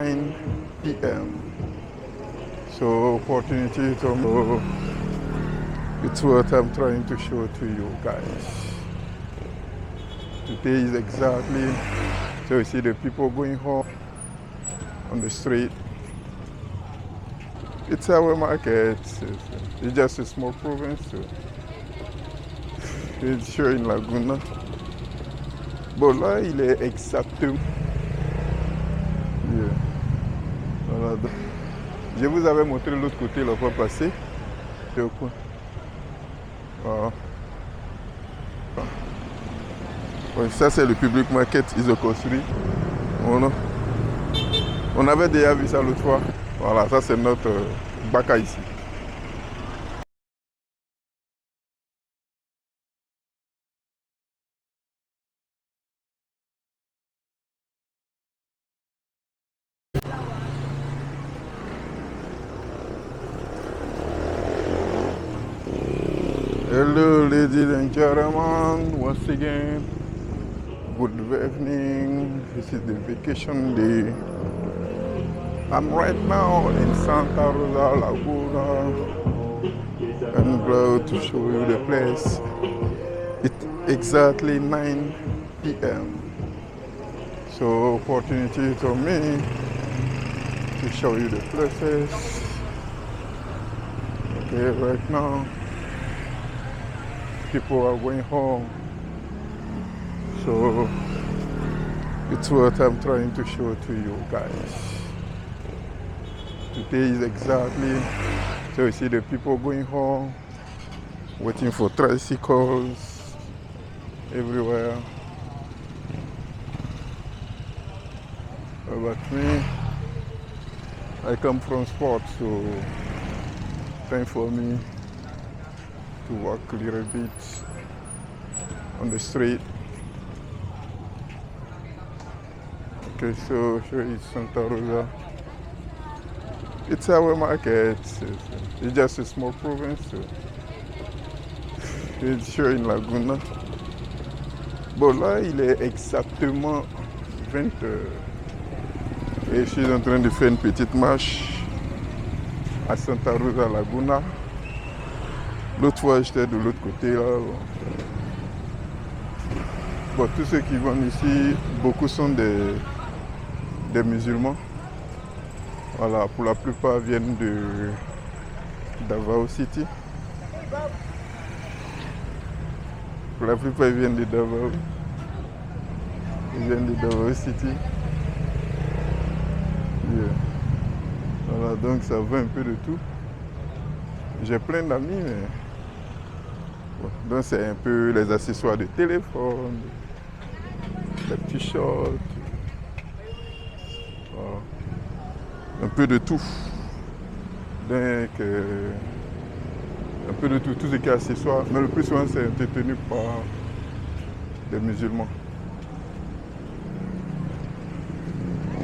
p.m. So opportunity to know it's what I'm trying to show to you guys. Today is exactly, so you see the people going home on the street. It's our market. It's just a small province. So it's sure in Laguna. Bon là, il est exactement. Yeah. Voilà. Je vous avais montré l'autre côté la fois passée. C'est au coin. Voilà. Ouais, ça c'est le public market, ils ont construit. Voilà. On avait déjà vu ça l'autre fois. Voilà, ça c'est notre baka ici. Hello ladies and gentlemen, once again, good evening. This is the vacation day. I'm right now in Santa Rosa Laguna. I'm glad to show you the place. It's exactly 9 p.m. So opportunity for me to show you the places. Okay, right now people are going home. So it's what I'm trying to show to you guys. Today is exactly, so you see the people going home, waiting for tricycles everywhere. But me, I come from sports, so time for me to walk a little bit on the street. Okay, so here is Santa Rosa. It's our market. It's just a small province. So it's sure in Laguna. Bon là, il est exactement 20 heures. Et je suis en train de faire une petite marche à Santa Rosa Laguna. L'autre fois, j'étais de l'autre côté là. Bon, tous ceux qui vont ici, beaucoup sont des musulmans. Voilà, pour la plupart viennent de Davao City. Pour la plupart ils viennent de Davao. Ils viennent de Davao City. Yeah. Voilà, donc ça va un peu de tout. J'ai plein d'amis, mais bon, donc c'est un peu les accessoires de téléphone, les petits shorts, voilà. Un peu de tout. Donc, un peu de tout, tout ce qui est accessoire, mais le plus souvent c'est entretenu par des musulmans.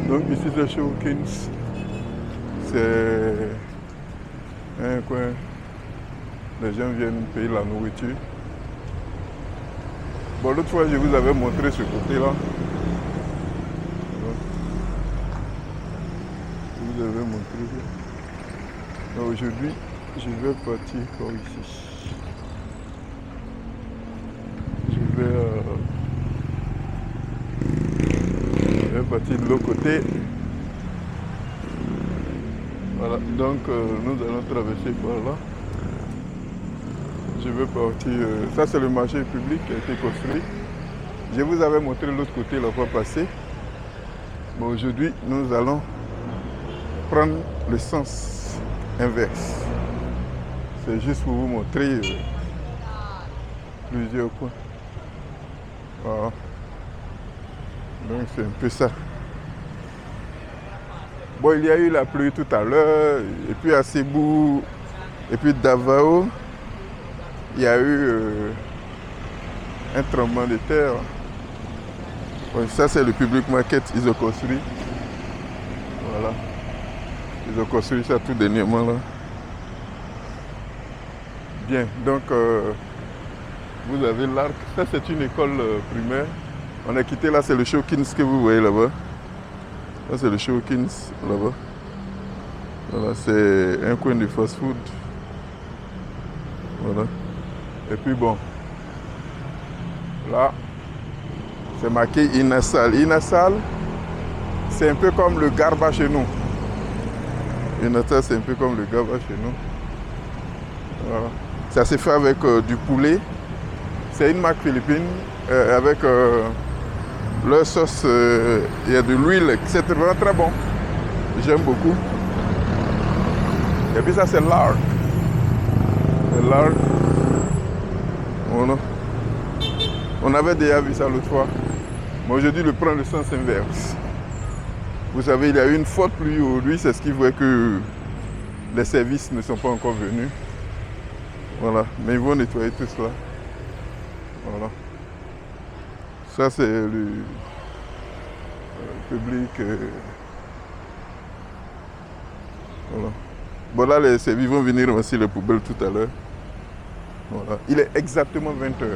Donc ici c'est chez Hawkins, c'est un coin, les gens viennent payer la nourriture. Bon, l'autre fois je vous avais montré ce côté-là. Je vous avais montré ça. Aujourd'hui, je vais partir par ici. Je vais partir de l'autre côté. Voilà, donc nous allons traverser par là. Je vais partir. Ça, c'est le marché public qui a été construit. Je vous avais montré l'autre côté la fois passée. Bon, aujourd'hui, nous allons prendre le sens inverse. C'est juste pour vous montrer plusieurs points. Voilà. Donc c'est un peu ça. Bon, il y a eu la pluie tout à l'heure, et puis à Cebu, et puis Davao, il y a eu un tremblement de terre. Bon, ça c'est le public market, ils ont construit. Voilà. Ils ont construit ça tout dernièrement là. Bien, donc vous avez l'arc. Ça c'est une école primaire. On a quitté là, c'est le Shawkins que vous voyez là-bas. Ça, c'est le Shawkins, là-bas. Voilà, c'est un coin de fast-food. Voilà. Et puis bon, là, c'est marqué Inasal. Inasal, c'est un peu comme le Garba chez nous. Inasal, c'est un peu comme le Garba chez nous. Voilà. Ça se fait avec du poulet. C'est une marque philippine avec leur sauce. Il y a de l'huile. C'est vraiment très bon. J'aime beaucoup. Et puis ça, c'est lard. Le lard. Voilà. On avait déjà vu ça l'autre fois. Mais aujourd'hui, le prendre le sens inverse. Vous savez, il y a eu une forte pluie aujourd'hui. C'est ce qui fait que les services ne sont pas encore venus. Voilà. Mais ils vont nettoyer tout cela. Voilà. Ça, c'est le public. Voilà. Bon, là, les services vont venir ramasser les poubelles tout à l'heure. Voilà. Il est exactement 20h.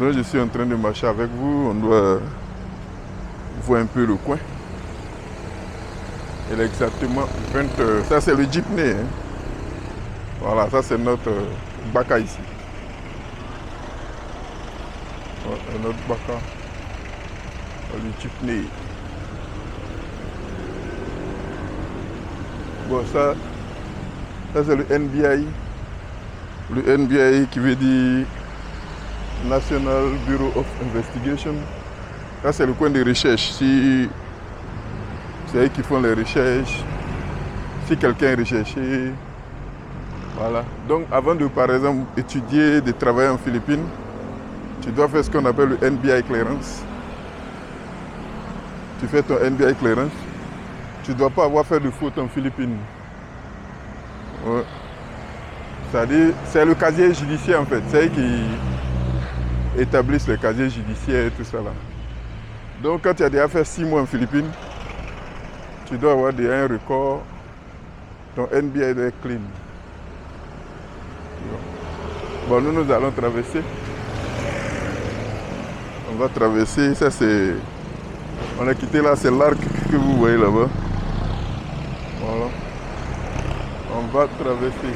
Donc, je suis en train de marcher avec vous. On doit voir un peu le coin. Il est exactement 20h. Ça, c'est le jeepney. Hein. Voilà, ça, c'est notre baka ici. Voilà, notre baka. Le jeepney. Bon, ça c'est le NBI. Le NBI qui veut dire National Bureau of Investigation. Ça, c'est le coin de recherche. Si c'est eux qui font les recherches, si quelqu'un est recherché, voilà. Donc, avant de, par exemple, étudier, de travailler en Philippines, tu dois faire ce qu'on appelle le NBI clearance. Tu fais ton NBI clearance. Tu ne dois pas avoir fait de faute en Philippines. Ouais. C'est-à-dire, c'est le casier judiciaire en fait. C'est eux qui établissent le casier judiciaire et tout ça là. Donc quand tu as déjà fait 6 mois en Philippines, tu dois avoir déjà un record. Ton NBI doit être clean. Bon, nous allons traverser. On va traverser. Ça c'est... On a quitté là, c'est l'arc que vous voyez là-bas. Voilà. On va traverser.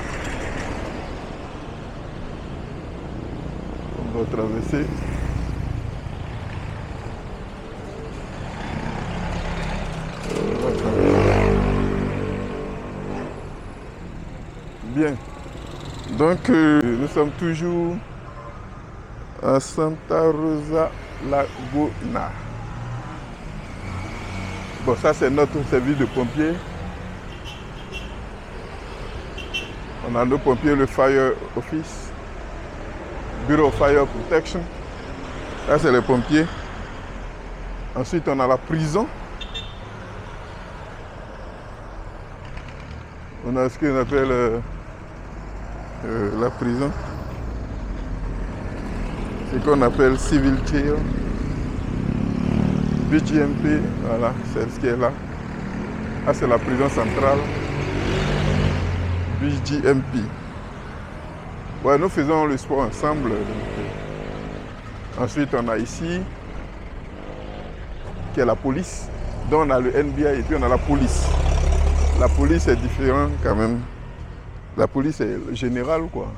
On va traverser. Bien. Donc, nous sommes toujours à Santa Rosa Laguna. Bon, ça c'est notre service de pompiers. On a nos pompiers, le Fire Office, Bureau of Fire Protection. Là, c'est les pompiers. Ensuite, on a la prison. On a ce qu'on appelle la prison. C'est qu'on appelle Civil Jail. BGMP, voilà, c'est ce qui est là. Là, c'est la prison centrale. BGMP. Ouais, nous faisons le sport ensemble. Ensuite, on a ici, qui est la police. Donc, on a le NBI et puis on a la police. La police est différente quand même. La police est générale, quoi.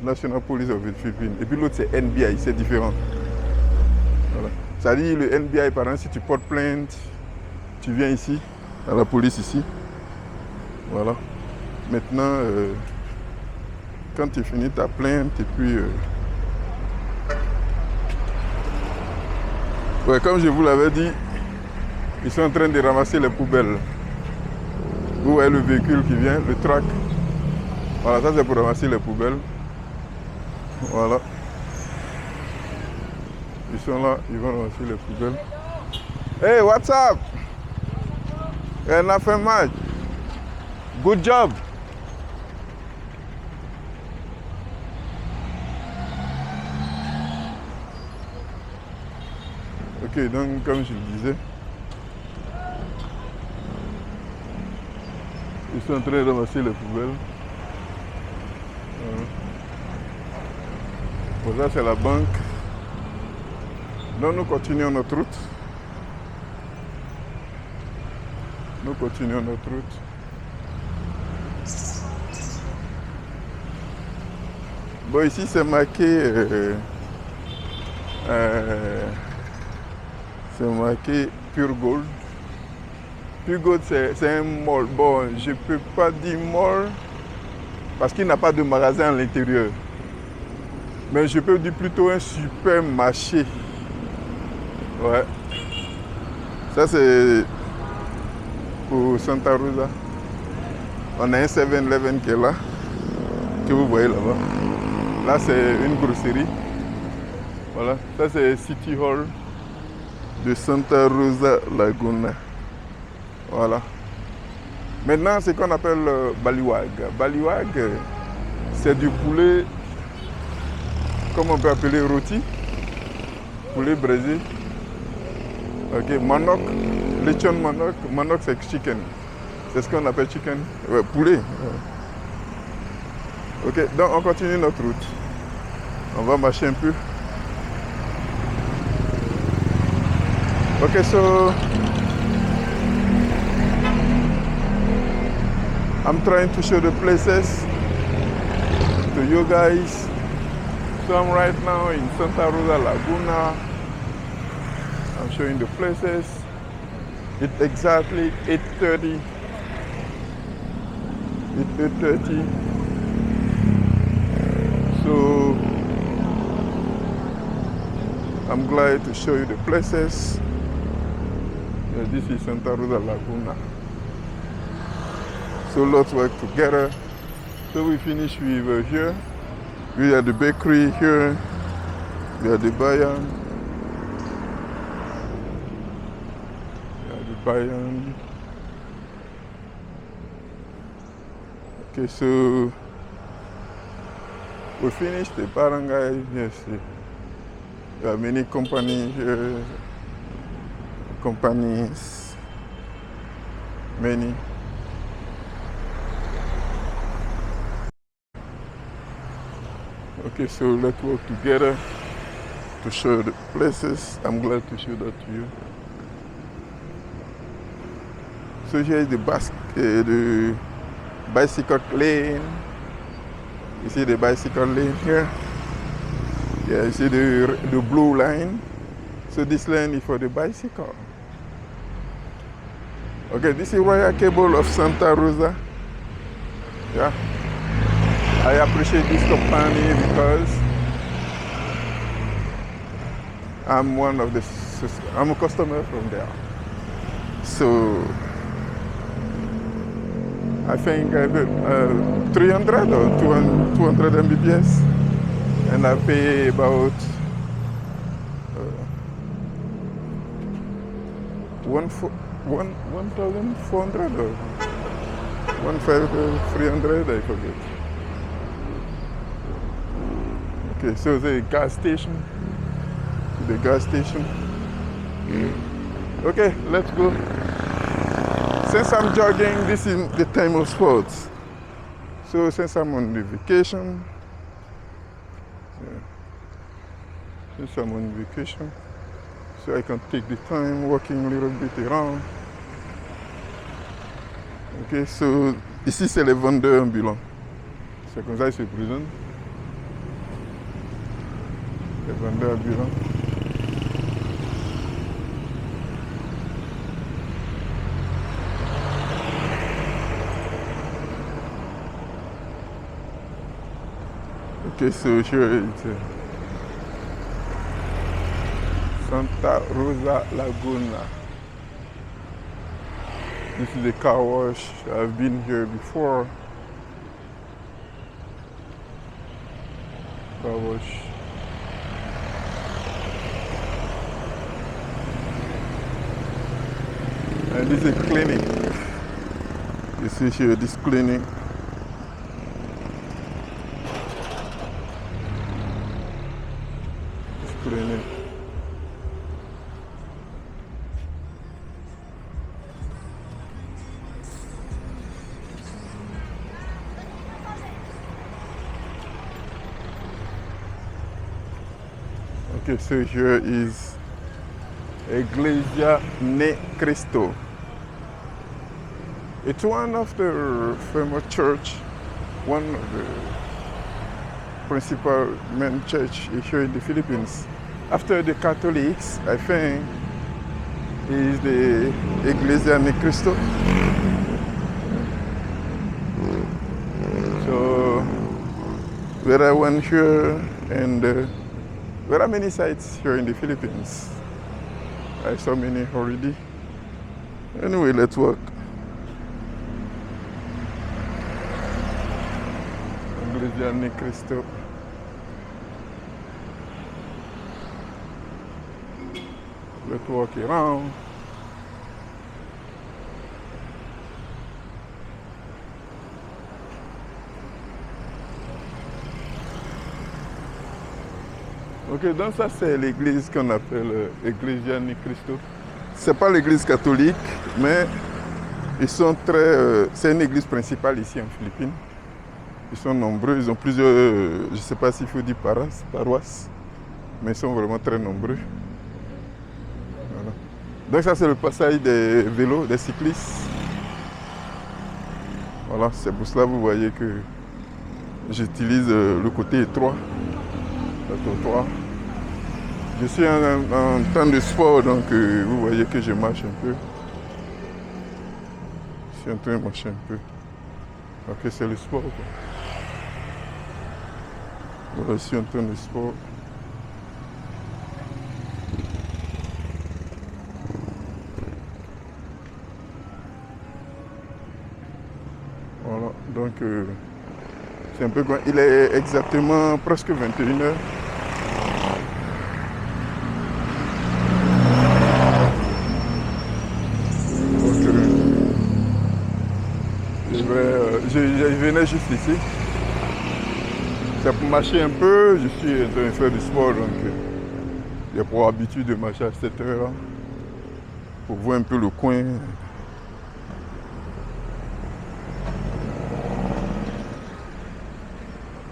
National Police of the Philippines. Et puis l'autre, c'est NBI, c'est différent. Voilà. C'est-à-dire, le NBI, par exemple, si tu portes plainte, tu viens ici, à la police ici. Voilà. Maintenant, quand tu finis ta plainte, et puis... ouais, comme je vous l'avais dit, ils sont en train de ramasser les poubelles. Vous voyez le véhicule qui vient, le truck. Voilà, ça c'est pour ramasser les poubelles. Voilà. Ils sont là, ils vont ramasser les poubelles. Hey, what's up? Hey, nothing much. Good job. Ok, donc comme je le disais, ils sont en train de ramasser les poubelles. Bon, ça c'est la banque. Donc nous continuons notre route. Nous continuons notre route. Bon, ici c'est marqué Pure Gold. Pure Gold, c'est un mall. Bon, je ne peux pas dire mall parce qu'il n'a pas de magasin à l'intérieur. Mais je peux dire plutôt un supermarché. Ouais. Ça, c'est pour Santa Rosa. On a un 7-Eleven qui est là, que vous voyez là-bas. Là, c'est une grosserie. Voilà. Ça, c'est City Hall de Santa Rosa Laguna. Voilà. Maintenant, c'est ce qu'on appelle baliwag. Baliwag, c'est du poulet, comme on peut appeler rôti, poulet braisé. Ok, manok, lechon manok. Manok, c'est chicken. C'est ce qu'on appelle chicken. Ouais, poulet. Ouais. Ok, donc on continue notre route. On va marcher un peu. Ok, so I'm trying to show the places to you guys. So I'm right now in Santa Rosa Laguna. I'm showing the places. It's exactly 8:30. It's 8:30. So I'm glad to show you the places. Yeah, this is Santa Rosa Laguna. So let's work together. So we finish with here. We are the bakery here. We are the Bayan. We are the Bayan. Okay, so we finished the barangay. Yes, there are many companies here. Companies, many. Okay, so let's work together to show the places. I'm glad to show that to you. So here is the bicycle lane. You see the bicycle lane here? Yeah, you see the blue line? So this lane is for the bicycle. Okay, this is Royal Cable of Santa Rosa. Yeah. I appreciate this company because I'm a customer from there. So I think I have 300 or 200 Mbps, and I pay about 1,400 or 1,300, I forget. Okay, so the gas station. The gas station. Okay, let's go. Since I'm jogging, this is the time of sports. So since I'm on the vacation, so I can take the time walking a little bit around. Ok, so ici c'est les vendeurs ambulants. C'est comme ça qu'ils se présentent. Les vendeurs ambulants. Ok, so here it's Santa Rosa Laguna. This is the car wash. I've been here before. Car wash. And this is a clinic. You see here this clinic. This clinic. Okay, so here is Iglesia Ne Cristo. It's one of the famous church, one of the principal main church here in the Philippines. After the Catholics, I think, is the Iglesia Ni Cristo. So, where I went here, and there are many sites here in the Philippines. I saw many already. Anyway, let's walk. Iglesia Ni Cristo. Let's walk around. Ok, donc ça c'est l'église qu'on appelle Iglesia Ni Cristo. C'est pas l'église catholique, mais ils sont très. C'est une église principale ici en Philippines. Ils sont nombreux, ils ont plusieurs, je ne sais pas s'il faut dire paroisses, mais ils sont vraiment très nombreux. Voilà. Donc ça c'est le passage des vélos, des cyclistes. Voilà, c'est pour cela que vous voyez que j'utilise le côté étroit, le trottoir. Je suis en temps de sport, donc vous voyez que je marche un peu. Je suis en train de marcher un peu. Ok, c'est le sport, quoi. Voilà, je suis en train de sport. Voilà, donc c'est un peu quoi. Il est exactement presque 21h. Je venais juste ici. C'est pour marcher un peu, je suis en train de faire du sport, donc j'ai pour habitude de marcher à cette heure-là, pour voir un peu le coin.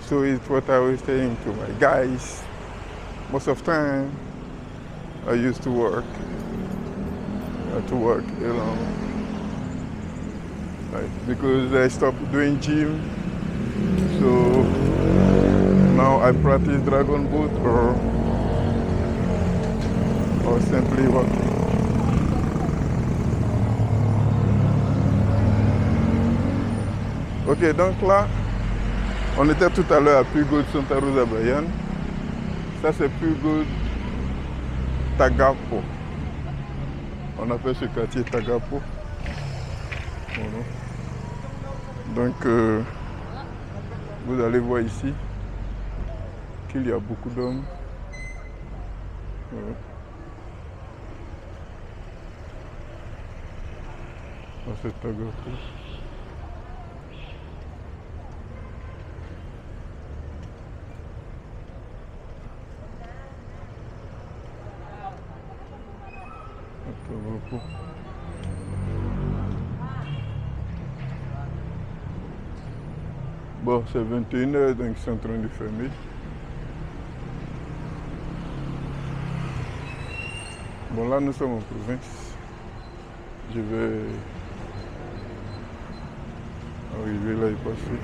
So it's what I was saying to my guys. Most of the time, I used to work alone. Like, because I stopped doing gym, so now I practice dragon boat or simply walking. Ok, donc là, on était tout à l'heure à Pugo de Santa Rosa Bayan. Ça c'est Pugo Tagapo. On appelle ce quartier Tagapo. Voilà. Donc, vous allez voir ici qu'il y a beaucoup d'hommes. Voilà. C'est Tagapo. Tagapo. Bon, c'est 21h, donc ils sont en train de fermer. Bon, là, nous sommes en province. Je vais arriver là et passer.